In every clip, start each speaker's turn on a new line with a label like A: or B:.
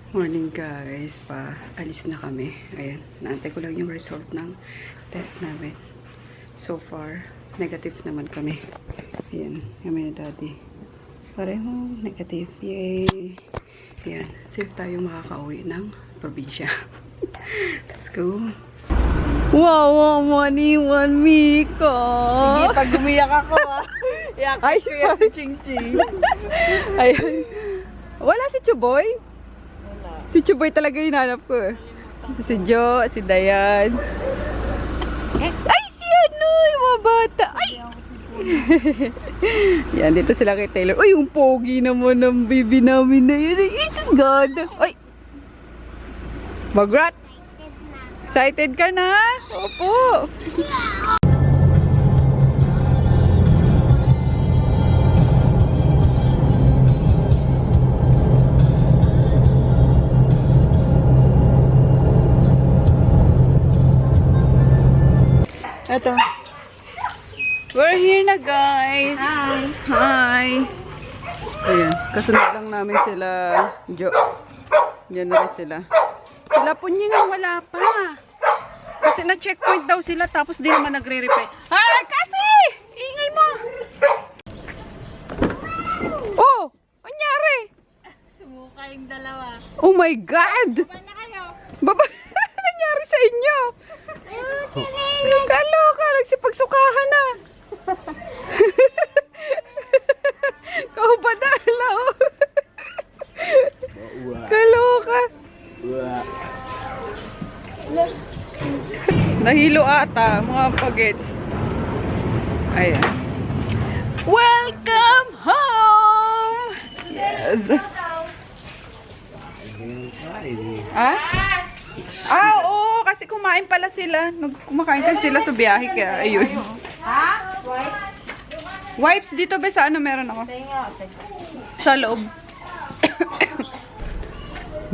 A: Morning guys, alis na kami. Ayan, naantay ko lang yung result ng test namin. So far, negative naman kami. Ayan, kami na daddy. Pareho, negative. Yay! Ayan, safe tayo makakauwi ng probinsya. Let's go! Wow, money, one Miko!
B: Hindi, pag umiyak ako iyak
A: Ay,
B: ko yan si Ching Ching.
A: Ayan. Wala si Chuboy?
B: Wala.
A: Si Chuboy talaga yung hinanap ko. Si Jo, si Dayan. Ay, si ano, yung mga bata. Ay! Yan, dito sila kay Taylor. Uy, yung pogi naman ng baby namin na yun. Jesus God! Ay! Magrat! Excited ka na? Opo! Eto. We're here na, guys. Hi. Hi. Ayan. Kasunod lang namin sila, Jo. Diyan na rin sila. Sila po niya nga wala pa. Kasi na-checkpoint daw sila tapos di naman nagre-reply. Ay, kasi! Ingay mo! Oh! Anyari?
B: Sumuka yung dalawa.
A: Oh my God!
B: Baba na kayo.
A: Baba! Nangyari sa inyo? Kaloka! Nagsipagsukahan na! Kaubadala oh! Kaloka! Nahilo ata, mga pagets. Ayan. Welcome home! Yes! Ah? Ah, oo, kasi kumain pala sila. Kumakain kasi sila sa biyahe, kaya ayun.
B: Ha?
A: Wipes dito ba sa ano meron ako? Sa loob.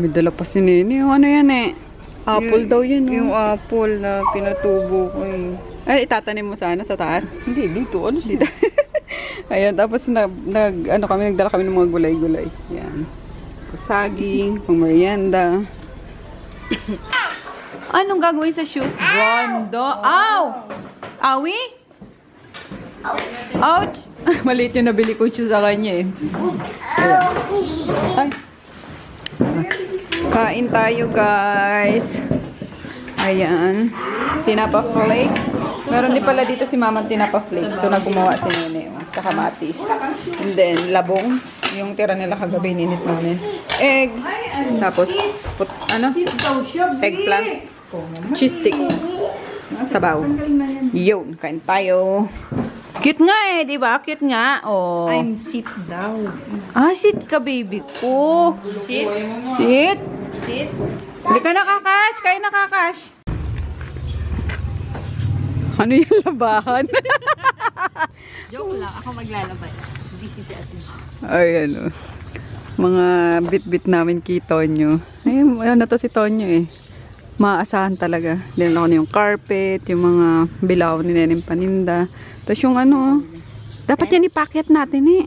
A: May dala pa si Nene. Yung ano yan eh. Apple daw yan.
B: Yung apple na pinatubo ko eh.
A: Ay, itatanim mo sana sa taas? Hindi, dito. Ano dito? Ayan, tapos nagdala kami ng mga gulay-gulay. Yan. Saging, pang merienda. Anong gagawin sa shoes? Rondo. Ow! Awi? Ouch! Maliit yung nabili ko shoes sa kanya eh. Ayan. Ay. Kain tayo guys. Ayan. Tinapa flakes. Meron din pala dito si Mama tinapa flakes. So naggumawa si Nene. Sa kamatis. And then labong. Yung tira nila kagabi ninit namin. Egg. Tapos eggplant. Cheese stick. Sabaw. Yun. Kain tayo. Cute nga eh, di ba? Cute nga. Oh.
B: I'm sit daw.
A: Ah, sit ka, baby ko.
B: Sit?
A: Sit.
B: Sit?
A: Hindi ka nakakash. Kain nakakash. Ano yung labahan?
B: Joke lang. Ako maglalabay. Busy si ate.
A: Ayan o. Mga bit-bit namin kay Tonyo. Ayun, ano to si Tonyo eh. Maasahan talaga. Dinala ko na yung carpet, yung mga bilaw ni Nenem paninda. Tapos yung ano, dapat yan ipakyat natin eh.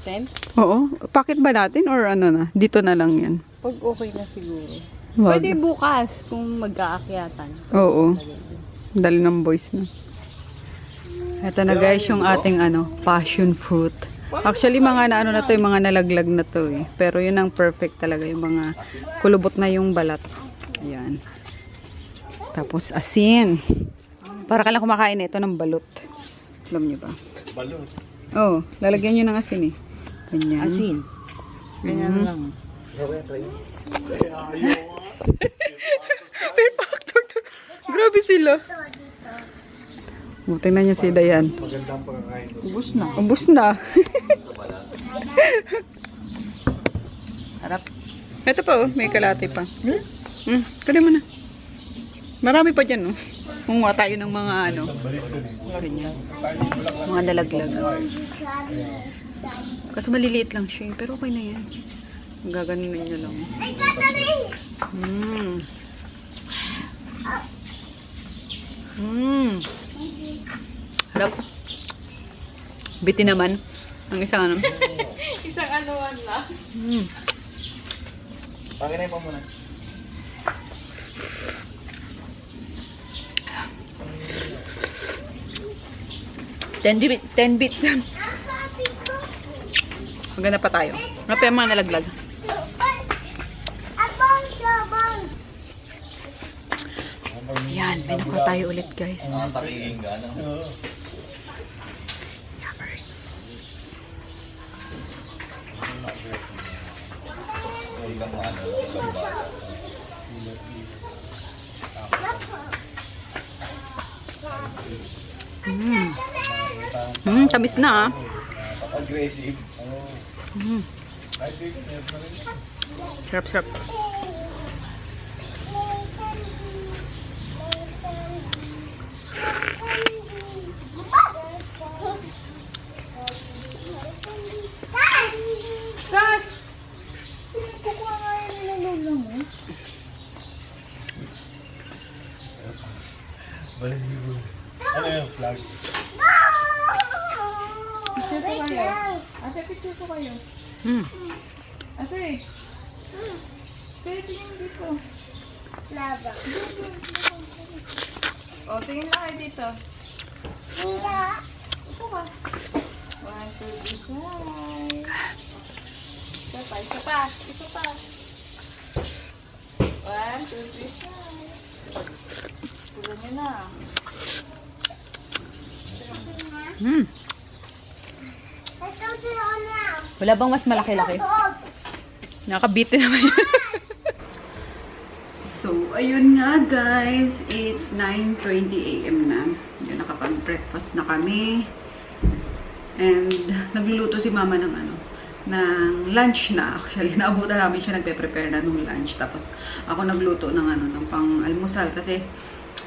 B: 10?
A: Oo. Packet ba natin or ano na? Dito na lang yan.
B: Pag okay na siguro.
A: Wag.
B: Pwede bukas kung mag-aakyatan.
A: Oo. Dali ng boys na. Ito na guys yung ating passion fruit. Actually mga ano na to, yung mga nalaglag na to eh. Pero yun ang perfect talaga, yung mga kulubot na yung balat. Ayan. Tapos asin. Para ka lang kumakain ito ng balot. Alam niyo ba?
C: Balot.
A: Oo, lalagyan nyo ng asin eh. Ganyan.
B: Asin. Ganyan lang.
A: Fear factor. Grabe sila. Tingnan niyo si Dayan.
C: Magandang pagkakain.
B: Ubus na.
A: Ubus na.
B: Harap.
A: Ito pa oh, may kalate pa. Kunin mo na. Marami pa dyan oh. Kumuha tayo ng mga ganyan. Mga nalaglag. Kasi maliliit lang siya pero okay na yan. Gaganin nyo lang. Harap. Biti naman. Ang isang
B: Isang anuan lang.
C: Pakinay pa muna.
A: Ten bits. Maganda pa tayo. Mapa yung mga nalaglag. Ayan, may nakuha tayo ulit guys.
C: Takiling ka, no?
A: Yummers.
C: So, ilang ano, ilang bata.
A: Tamis na ah.
C: Aggressive.
A: Sarap, sarap. Gas! Kukuha nga yun nilalala mo.
C: Ano yung flag?
B: Picture ko kayo. Ate, picture ko kayo. Ate. Ate, tingin dito.
D: Lava.
B: O, tingin lang kayo dito. Ito ka. 1, 2, 3, smile. Isa pa, isa pa. Isa pa. 1, 2, 3, smile. Pulo nyo na.
A: Wala bang mas malaki-laki? Nakabiti naman yun. So, ayun nga guys. It's 9:20 AM na. Yun, nakapag-breakfast na kami. And, nagluluto si mama ng ano, ng lunch na. Actually, naabutan namin siya nagpe-prepare na ng lunch. Tapos, ako nagluto ng ano, ng pang-almusal. Kasi,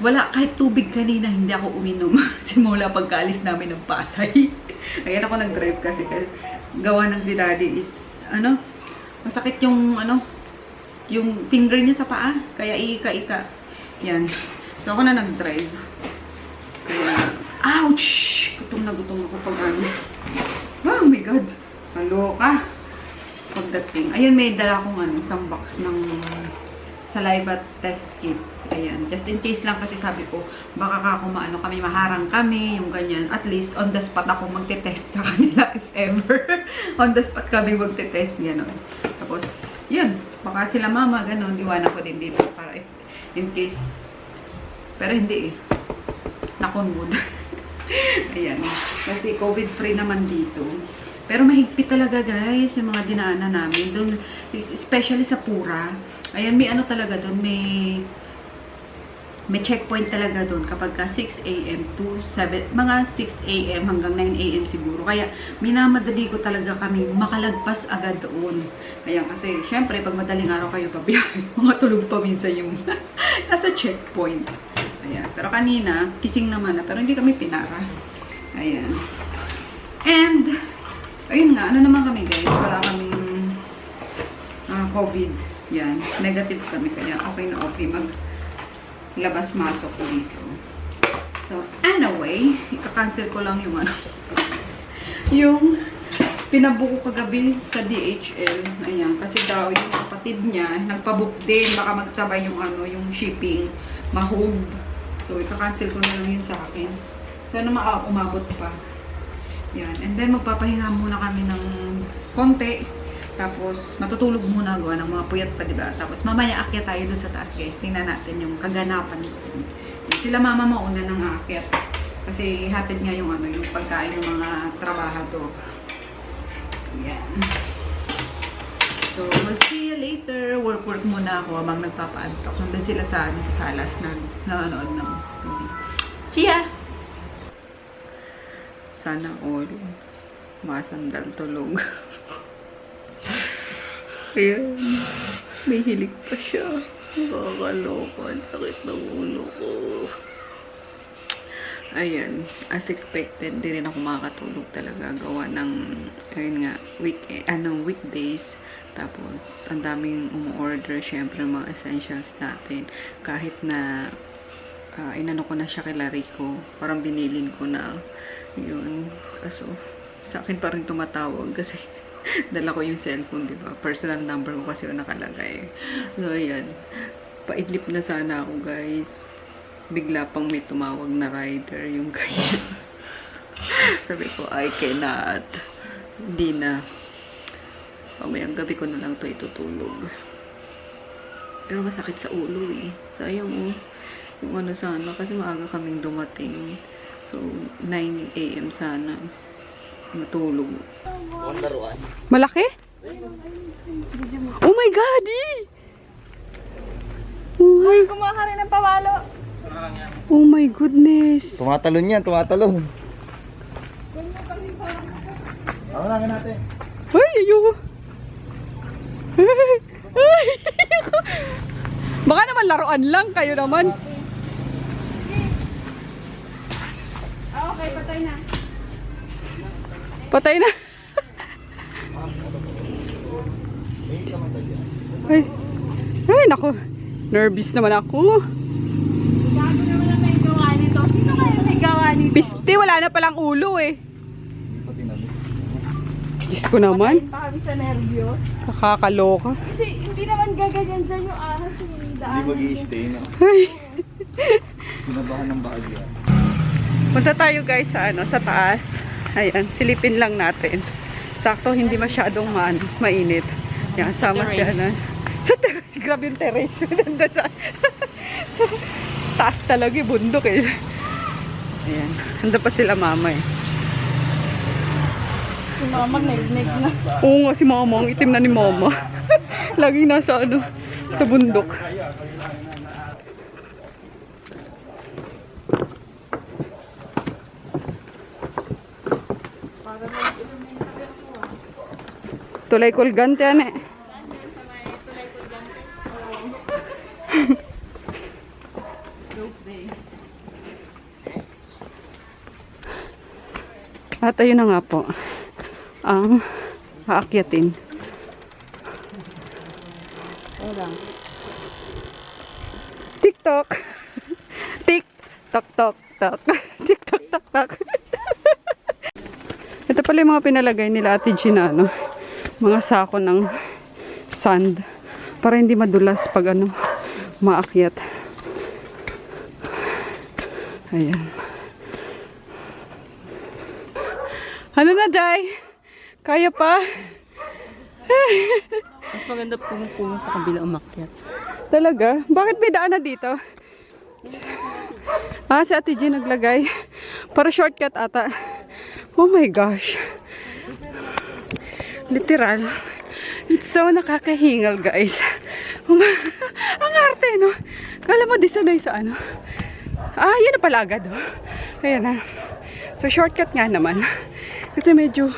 A: wala, kahit tubig kanina, hindi ako uminom. Simula pagkaalis namin ng Pasay. Ayan ako nag-drive kasi gawa ng si daddy is, ano, masakit yung, ano, yung finger niya sa paa. Kaya ika-ika. Yan. So, ako na nag-drive. Kaya, ouch! Gutom na gutom ako pag ano. Oh my God! Maloka! Pagdating. Ayun, may dala akong ano, isang box ng saliva test kit. Ayan. Just in case lang kasi sabi ko, baka ako maano kami, maharang kami, yung ganyan. At least, on the spot ako magte-test sa kanila if ever. On the spot kami magte-test, gano'n. Tapos, yun. Baka sila mama, gano'n. Iwanan ko din dito para if, in case. Pero hindi eh. Nakunwood. Ayan. Kasi COVID-free naman dito. Pero mahigpit talaga guys, yung mga dinaanan namin. Doon, especially sa Pura. Ayan, may ano talaga doon, may checkpoint talaga doon kapag ka 6 AM to 7, mga 6 AM hanggang 9 AM siguro. Kaya minamadali ko talaga kami makalagpas agad doon. Ayan, kasi syempre pag madaling araw kayo pabiyahe, mga tulog pa minsan yung nasa checkpoint. Ayan, pero kanina, kising naman na, pero hindi kami pinara. Ayan. And, ayun nga, ano naman kami guys, wala kaming COVID. Yan, negative kami, kaya okay na okay mag-labas-masok dito. So, anyway, ika-cancel ko lang yung ano, yung pinabook ko kagabi sa DHL. Ayan, kasi daw yung kapatid niya, nagpabook din, baka magsabay yung ano, yung shipping, ma-hold. So, ika-cancel ko na lang yun sa akin. So, ano umabot pa. Yan, and then magpapahinga muna kami ng konti. Tapos, matutulog muna gawa ng mga puyat pa, diba? Tapos, mamaya akyat tayo dun sa taas, guys. Tingnan natin yung kaganapan nito. Sila mama mauna ng akyat. Kasi, hatid nga yung ano, yung pagkain ng mga trabahador. Yan. So, we'll see you later. Work muna ako habang nagpapa-antok. Nandun sila sa salas na nanonood ng movie. See ya! Sana all masandal tulog. Ayan. May hilig pa siya. Nakakaloka. Sakit ng ulo ko. Ayan. As expected, di rin ako makakatulog talaga. Gawa ng, ayun nga, weekdays. Tapos, ang daming umu-order. Syempre, mga essentials natin. Kahit na, inano ko na siya kay Rico. Parang binilin ko na. Yun. Kaso, sa akin pa rin tumatawag kasi Dala ko yung cellphone, di ba? Personal number ko kasi yung nakalagay. So, ayan. Paidlip na sana ako, guys. Bigla pang may tumawag na rider, yung ganyan. Sabi ko, I cannot. Hindi na. Pamayang gabi ko na lang to itutulog. Pero masakit sa ulo eh. Sayang oh. Yung ano sana, kasi maaga kaming dumating. So, 9 AM sana is matulog. Malaki? Oh my God!
B: Uy, kumuha ka rin ng pawalo.
A: Oh my goodness!
C: Tumatalon yan, tumatalon. Ako lang natin.
A: Ay, ayoko! Ay, ayoko! Baka naman laruan lang kayo naman.
B: Okay, patay na.
A: Patay na. Ay, ay naku. Nervous naman ako.
B: Gago naman ang may gawa nito. Sino kaya may gawa nito?
A: Piste, wala na palang ulo eh. Diyos ko naman.
B: Pa kami sa nervyos.
A: Kakakaloka.
B: Kasi hindi naman gaganyan dyan yung ahas yung
C: Hindi
B: daan.
C: mag-i-stay na.
A: Ay.
C: Pinabahan ng bahagya.
A: Punta tayo guys sa ano, sa taas. Ayan, silipin lang natin. Sakto, hindi masyadong mainit. Yan, sama siya na. Sa terrace, grabe yung terrace. Nanda sa taas talaga, bundok eh. Ayan, handa pa sila mama eh.
B: Si mama neg-neg na.
A: Oo nga si mama, ang itim na ni mama. Laging nasa ano, sa bundok. Tulay Colgante yan eh.
B: Those days.
A: At ayun na nga po, ang aakyatin. TikTok! TikTok, tok, tok. TikTok, tok, tok. Ito pala yung mga pinalagay nila Ate Gina, no? Mga sako ng sand para hindi madulas pag ano, maakyat. Ayan. Ano na, Jai? Kaya pa?
B: Mas maganda pumupungo sa kabila umakyat.
A: Talaga? Bakit may daan na dito? Ah, si Ate G naglagay. Para shortcut ata. Oh my gosh. Literal. It's so nakakahingal, guys. Ang arte, no? Kala mo di sanay sa ano. Ah, yun na pala agad, oh. Ayan na. So, shortcut nga naman. Kasi medyo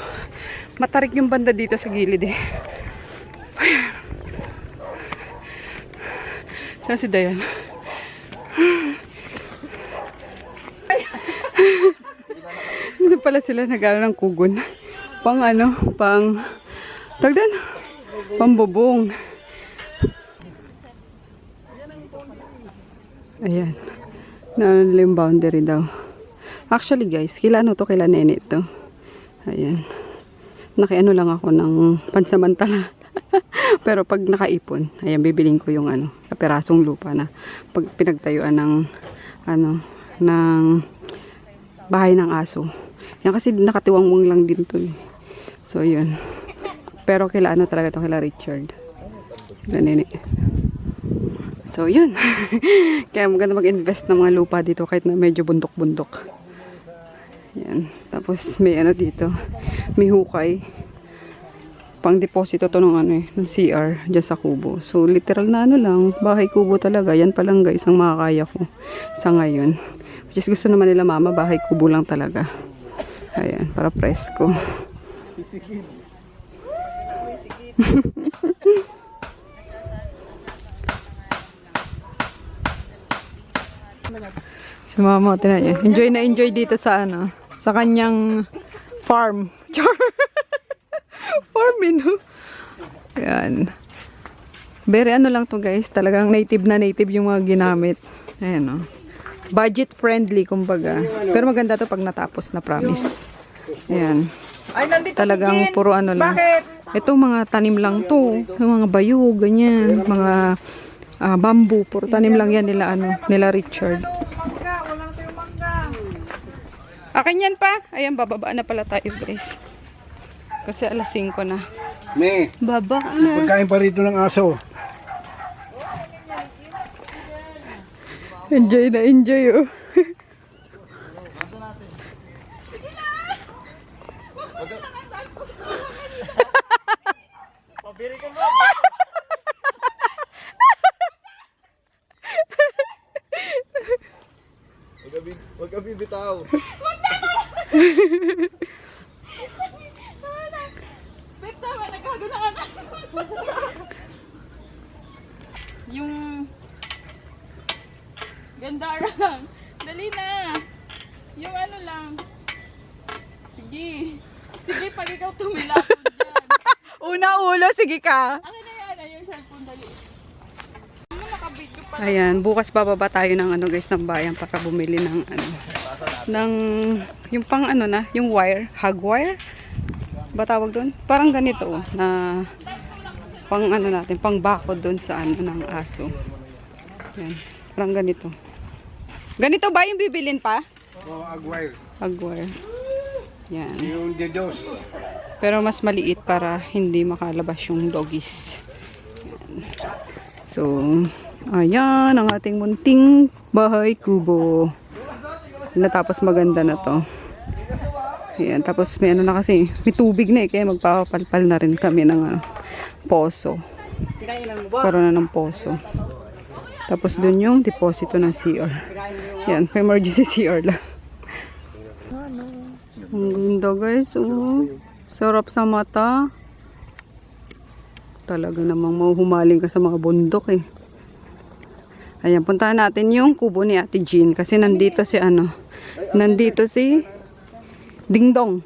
A: matarik yung banda dito sa gilid, eh. Saan si Dayan? Dito pala sila nag-aaral ng kugon. Pang ano, pang tagdan, pambubong. Ayan. Na yung boundary daw. Actually guys, kila ano to, kila nene to. Ayan. Nakiano lang ako ng pansamantala. Pero pag nakaipon, ayan, bibiling ko yung ano, kaperasong lupa na pag pinagtayuan ng ano, ng bahay ng aso. Yan kasi nakatiwangwang lang din to eh. So yun. Pero kila ano talaga to, kila Richard. Kila nene. So yun. Kaya maganda mag-invest ng mga lupa dito kahit na medyo bundok-bundok. Yan. Tapos may ano dito, may hukay. Pang deposito to ng ano eh, ng CR dyan sa kubo. So literal na ano lang, bahay kubo talaga. Yan pa lang guys ang makakaya ko sa ngayon. Which is gusto naman nila mama, bahay kubo lang talaga. Ayan, para presko. Si mama, tinan niyo. Enjoy na enjoy dito sa ano, sa kanyang farm. Farm, no? Ayan. Very ano lang to guys. Talagang native na native yung mga ginamit. Ayan, no? Budget friendly, kumbaga. Pero maganda to pag natapos na, promise. Ayan.
B: Ay, nandito
A: Talagang
B: si Jean.
A: puro ano lang.
B: Bakit?
A: Ito mga tanim lang to. Yung mga bayog, ganyan. Mga bamboo. Puro tanim lang yan nila, nila Richard.
B: Mangga, walang tayo mangga.
A: Akin yan pa. Ayan, bababa na pala tayo, guys. Kasi alas 5 na.
E: Me,
A: Baba na.
E: pagkain pa rito ng aso.
A: Enjoy na enjoy, oh.
C: Huwag ka bibitaw.
B: Tama, nagkago na ka na. Yung ganda lang. Dali na. Yung ano lang. Sige. Sige, pag ikaw tumilapon dyan.
A: Una ulo, sige ka.
B: Ano na yan? Yung cellphone, dali. Ano, nakabidyo pa.
A: Ayan, bukas bababa tayo ng guys, ng bayan para bumili ng ng yung pang yung wire, hog wire. Ba tawag doon? Parang ganito na pang natin, pang bakod doon sa ng aso. Yan, parang ganito. Ganito ba yung bibilin pa?
E: O, agway.
A: Hog wire. Yan.
E: Yung dedos.
A: Pero mas maliit para hindi makalabas yung doggies. Yan. So, ayan ang ating munting bahay kubo. Natapos maganda na to. Ayan, tapos may na kasi, may tubig na kaya magpapalpal na rin kami ng poso. Karoon na ng poso. Tapos dun yung deposito ng CR. Yan, may emergency CR lang. Ang ganda guys, oh. Sarap sa mata. Talaga namang mahuhumaling ka sa mga bundok eh. Ayan, puntahan natin yung kubo ni Ate Jean kasi nandito si nandito si Dingdong.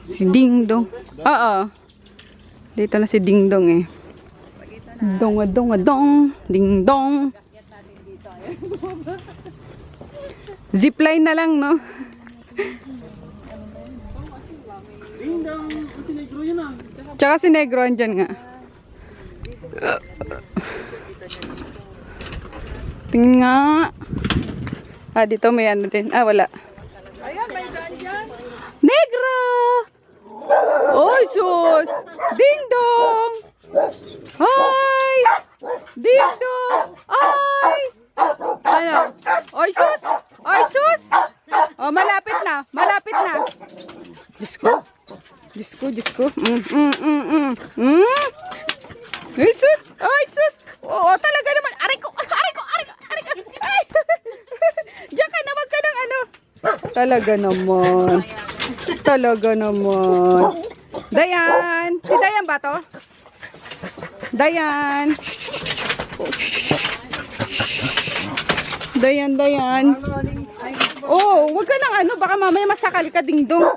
A: Si Dingdong. Oo. Dito na si Dingdong eh. Dong. Dingdong. Zipline na lang, no? Tsaka si Negro andyan nga. Tingin nga. Dito may din. Wala.
B: Ayan, may daan dyan.
A: Negro! Oy, sus! Ding dong! Hi! Ding dong! Ay! Ano? Oy, sus! Oy, sus! Oh, malapit na. Malapit na. Diyos ko. Diyos ko, Diyos ko. Oy, sus! Oy, sus! Oo, talaga naman. Aray ko! Aray ko! Aray ko! Aray ko! Ay! Diyan ka na, wag ka ng Talaga naman. Talaga naman. Dayan! Si Dayan ba to? Dayan! Dayan. Oh, wag ka ng baka mamaya masakal ka dingdong.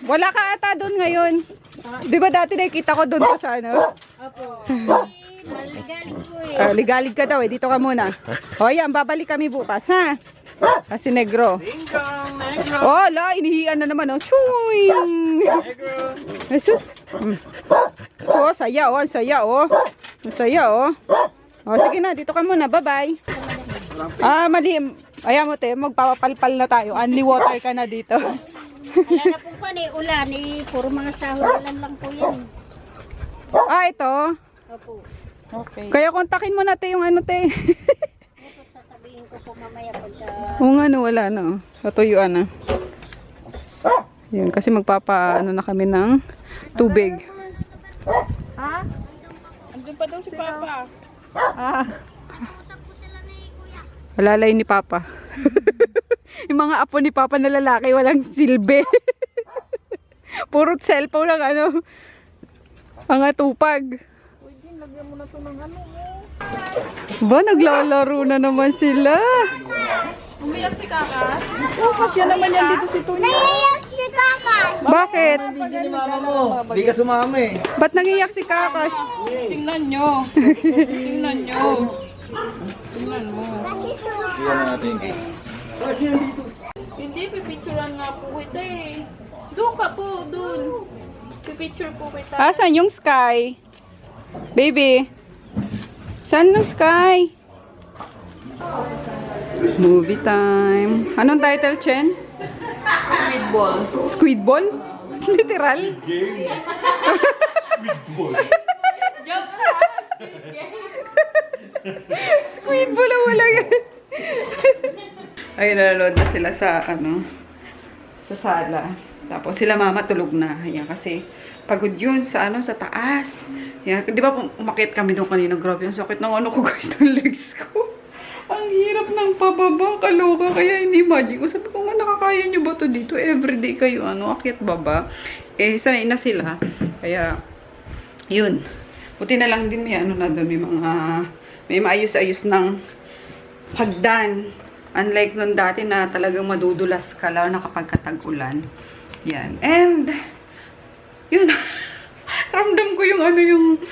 A: Wala ka ata doon ngayon. Di ba dati nakikita ko doon ka sa
D: Maligalig ko eh.
A: Ligalig ka daw eh. Dito ka muna. O yan, babalik kami bukas ha. Kasi Negro. Oh, la, inihian na naman oh. Chuing! Jesus. So, saya oh. Ang saya oh. Ang saya oh. O, sige na. Dito ka muna. Bye-bye. Mali. Ayan mo te, magpapalpal na tayo. Only water ka na dito.
D: Wala na pong ulan eh. Puro mga sahulan lang po yan.
A: Ito.
D: Opo.
A: Okay. Kaya kontakin mo na te yung te.
D: Ito sasabihin ko po mamaya pagka...
A: Oo nga no, wala na. Natuyuan na. Yun, kasi na kami ng tubig.
B: Ha? Andun pa daw si Papa.
A: Alalay ni Papa. Yung mga apo ni Papa na lalaki, walang silbi. Puro cellphone lang ang atupag.
B: Pwede, lagyan mo na ito ng
A: Ba, naglalaro na naman sila.
B: Umiyak si Kakas.
A: Oh, kasi naman yan dito si Tony.
D: Naiyak si Kakas!
A: Bakit?
C: Hindi ni mama mo. Hindi ka sumama eh.
A: Ba't nangiyak si Kakas?
B: Tingnan nyo. Tingnan nyo. Tingnan mo.
C: Iyan na natin.
B: Hindi, pipicturan nga po kita eh. Doon ka po, doon. Pipicture po kita.
A: Asan yung sky? Baby. Saan yung sky? Movie time. Anong title, Chen?
B: Squid ball.
A: Squid ball? Literal?
B: Joke lang.
A: Squid ball ang wala yan. Ayun, nanonood na sila sa, sa sala. Tapos sila mama tulog na. Ayan, kasi pagod yun sa, sa taas. Ayan, di ba umakyat kami doon kanina? Grabe, ang sakit ng ko guys, ng legs ko. Ang hirap ng pababa, kaloka. Kaya ini-imagine ko, sabi ko nga, nakakaya nyo ba to dito? Everyday kayo, akyat baba. Eh, sanay na sila. Kaya, yun. Buti na lang din may na doon, may maayos-ayos ng hagdan. Unlike nun dati na talagang madudulas ka, lalo na kapag katag-ulan. Yan. And, yun. Ramdam ko yung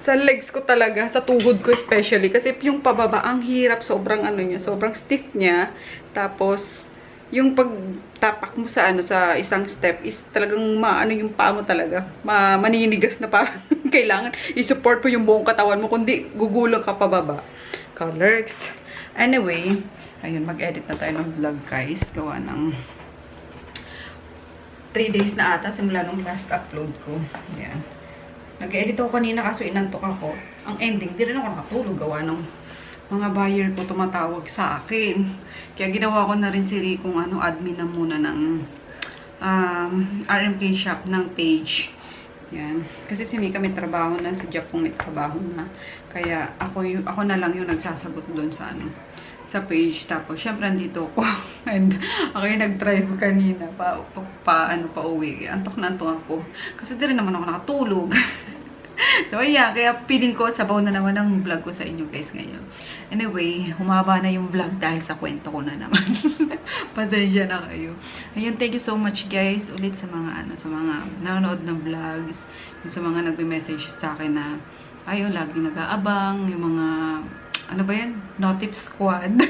A: sa legs ko talaga, sa tuhod ko especially. Kasi yung pababa, ang hirap, sobrang sobrang stiff niya. Tapos, yung pagtapak mo sa sa isang step is talagang yung paa mo talaga. Maninigas na parang kailangan i-support mo yung buong katawan mo, kundi gugulong ka pababa. Colors. Anyway, ayun, mag-edit na tayo ng vlog guys. Gawa ng 3 days na ata simula nung last upload ko. Ayan. Nag-edit ako kanina kaso inantok ako. Ang ending, di rin ako nakatulog. Gawa ng mga buyer ko tumatawag sa akin. Kaya ginawa ko na rin si Ricong admin na muna ng RMK shop ng page. Yan. Kasi si Mika may trabaho na, si Japong may trabaho na. Kaya ako na lang yung nagsasagot doon sa sa page. Tapos syempre andito ako. And ako yung nag-drive kanina pa uwi. Antok na antok ako. Kasi di rin naman ako nakatulog. So yeah, kaya feeling ko sabaw na naman ang vlog ko sa inyo guys ngayon. Anyway, humaba na yung vlog dahil sa kwento ko na naman. Pasensya na kayo. Ayun, thank you so much guys ulit sa mga sa mga nanonood ng vlogs, yung sa mga nagme-message sa akin na ayun, lagi nag-aabang, yung mga Notif squad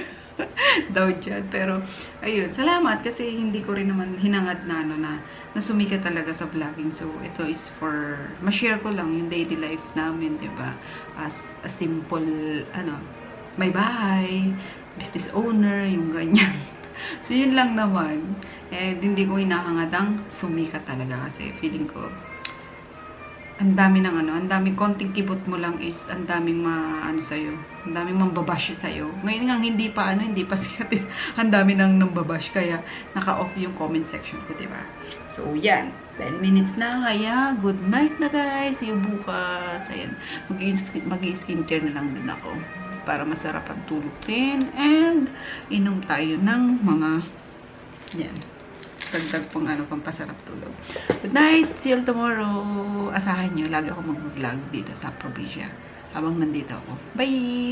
A: daw dyan. Pero ayun, salamat kasi hindi ko rin naman hinangad na na sumikat talaga sa vlogging. So ito is for ma-share ko lang yung daily life namin, 'di ba? As a simple may bahay, business owner, yung ganyan. So, yun lang naman. Eh, hindi ko hinahangad ang sumikat talaga kasi feeling ko ang dami ng ang daming konting kibot mo lang is ang daming sa'yo. Ang daming mambabash sa'yo. Ngayon nga, hindi pa sikat is ang dami nang nambabash. Kaya, naka-off yung comment section ko, diba? So, yan. 10 minutes na. Kaya, good night na guys. See you bukas. Ayan. Mag-skincare na lang din ako. Para masarap ang tulog din. And, inom tayo ng mga, yan. Dagdag pang pampasarap tulog. Good night! See you tomorrow! Asahan nyo, lagi ako mag-vlog dito sa probinsya. Habang nandito ako. Bye!